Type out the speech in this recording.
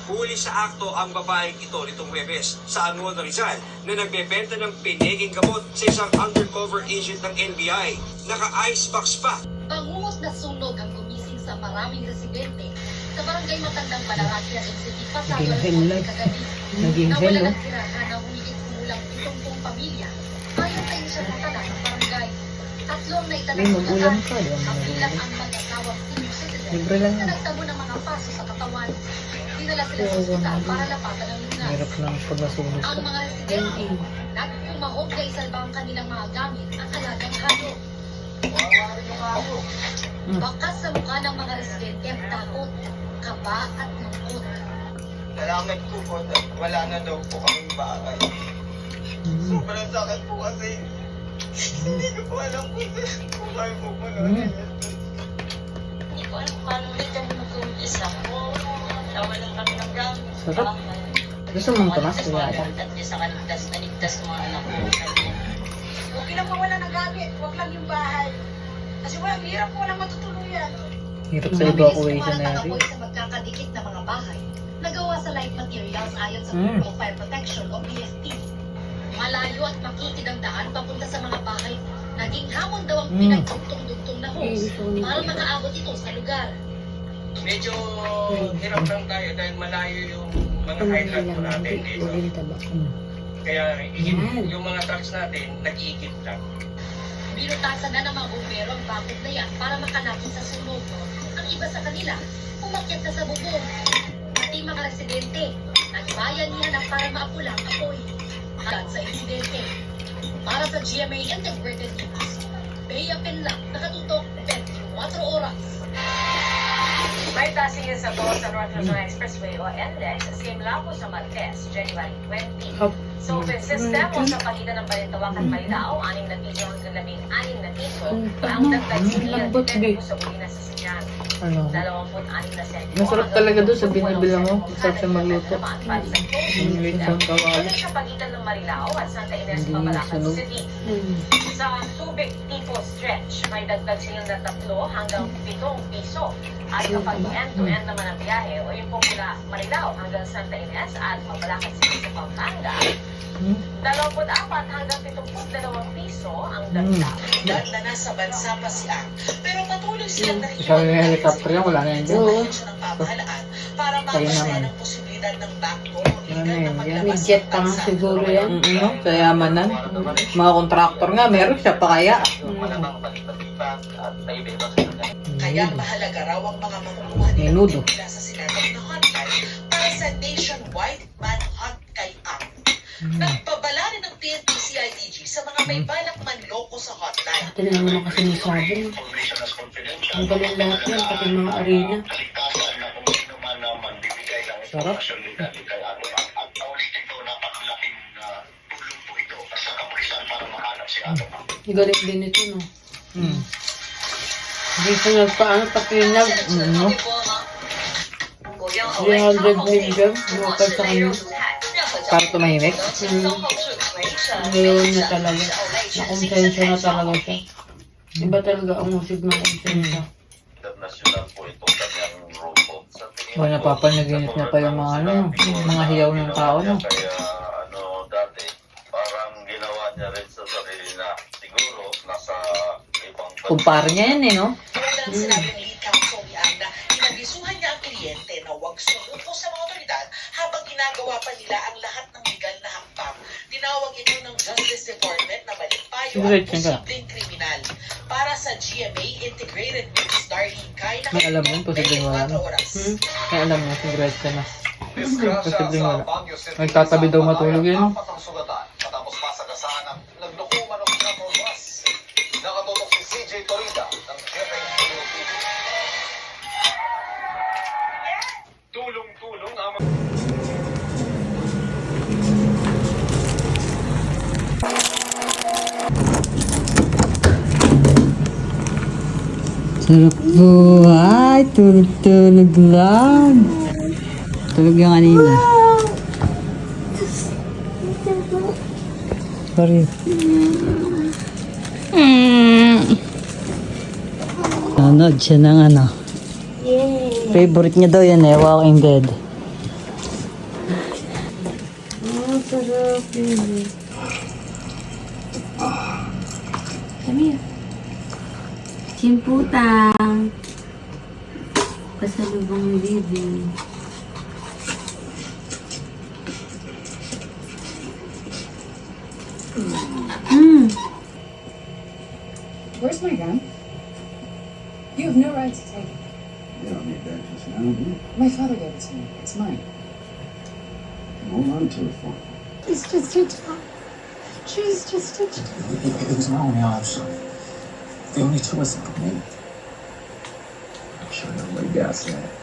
Huli sa akto ang babaeng ito nitong Huwebes sa Angulo Rizal na nagbebenta ng piniging gamot sa isang undercover agent ng NBI. Naka-icebox pa. Bangungot na sunog ang gumising sa maraming residente sa barangay Matandang Balaratia ng City Pasado kagabi. Nawala ng tirahan ng humigit kumulang 70 pamilya ayon sa inisyatiba ng barangay. Tatlo ang naitalagaan ang bilang ang mag-asawang senior citizen na nagtamo ng mga paso sa katawan. Dinala sila sa ospital para lapatan ng lunas. Ang mga residente nagpumahog na isalba ang kanilang mga gamit at alagang hayop. Bakas sa mukha ng mga residente ang takot, kaba at lungkot. Kailangan ko po na wala na daw po kaming bahay. Sobrang sakit po kasi hindi ko po alam kung kayo po po na. Hindi ko alam paano ulit kami mag-umpisa. Nawalan kami ng gamit. Sarap. Gusto mong tumas? At sa kaligtas ng mga anak ko. Okay lang mawala ng gamit, huwag lang yung bahay. Kasi walang hirap mo lang matutuluyan. Hirap sa evacuation na Mabilis sa magkakadikit na mga bahay na gawa sa light materials ayon sa Bureau of Fire Protection o BFP. Malayo at makitid ang daan papunta sa mga bahay. Naging hamon daw ang pinagtugtong-dugtong na hose para makaabot ito sa lugar. Medyo hirap lang tayo dahil malayo yung mga highland po natin dito. Kaya yung mga trucks natin nag-iikit lang. Binutasan na ng mga bumbero ang bakod na yan para makalapit sa sunog. Ang iba sa kanila, umakyat na sa bubong. Pati mga residente, nagbayan niya na para maapula ang apoy. Hanggang sa insidente. Para sa GMA Integrated News, Bea Penla, nakatutok 24 oras. May tasingin sa to sa North Luzon Expressway o NLEX, simula po sa Martes, January 20. So, open system o sa pagitan ng Balintawak at Marilao, 6 na piso hanggang 16 na piso, ang dagdag sinila depende po sa uli na sasakyan. 26 na sentimo. Masarap talaga doon sa binibila mo. Masarap siya magluto. Sa pagitan ng Marilao at Santa Ines, Mabalacan City. Sa Subic Tipo Stretch, may dagdag silang na 3 hanggang 7 piso. At kapag end-to-end naman ang biyahe o yung po mula Marilao hanggang Santa Ines at Mabalacan City sa Pampanga, 24 hanggang 72 piso ang dagdag. Dahil na nasa bansa pa si Ang, pero patuloy silang Ikaw yung helicopter yan, wala na yan dyan. ng pamahalaan para mapasaya ng posibilidad ng backbone. May jet pa nga siguro yan. Sa yamanan. Mga kontraktor nga, meron siya pa kaya. Kaya mahalaga raw ang mga makukuha Menudo. nila sa sinatag na hotline para sa nationwide manhunt kay Ang. Nagpabala rin ng PNP CIDG sa mga may balak manloko sa hotline. Ito na naman ako sinasabi. Ang galing lahat yan, pati mga arena. Sarap. Ang galing din ito, no? Hindi ko nagpaano, pati nag, 300 million, bukal sa kanya. Para tumahimik. Ngayon na talaga. Nakonsensya na talaga siya. Iba talaga ang musig ng konsensya. International po itong kanyang robot. O napapanaginip na pa yung mga ano, mga hiyaw ng tao, no? Kaya dati, parang ginawa niya rin sa sarili na siguro nasa ibang Kumpara niya yan eh, no? Wala ang sinabing lead counsel ni Ang na inabisuhan niya ang kliyente na huwag sumuko sa mga otoridad habang ginagawa pa nila ang lahat ng legal na hakbang. Tinawag ito ng Justice Department na malimpayo at posibleng kriminal. Para sa GMA Integrated News, Darlene Kai, May alam mo, posibleng wala, no? May alam mo, congrats ka na. Posibleng wala. Nagtatabi daw matulog yun, no? Matapos masagasaan ang naglukuman ng shuttle bus. Nakatutok si CJ Torida ng GMA TV. Tulong-tulong ang Sarap buhay, tulog-tulog lang. Tulog yung kanina. Sorry. Nanood siya ng ano. Favorite niya daw yan eh, Walking Dead. sarap, baby. Come here. Chimputang. Pasalubong ni baby. Where's my gun? You have no right to take it. You don't need that just now, do you? My father gave it to me. It's mine. Hold on to it for me. It's just a toy. She's just a toy. It was my only option. The only choice I could make. I'm sure nobody got that.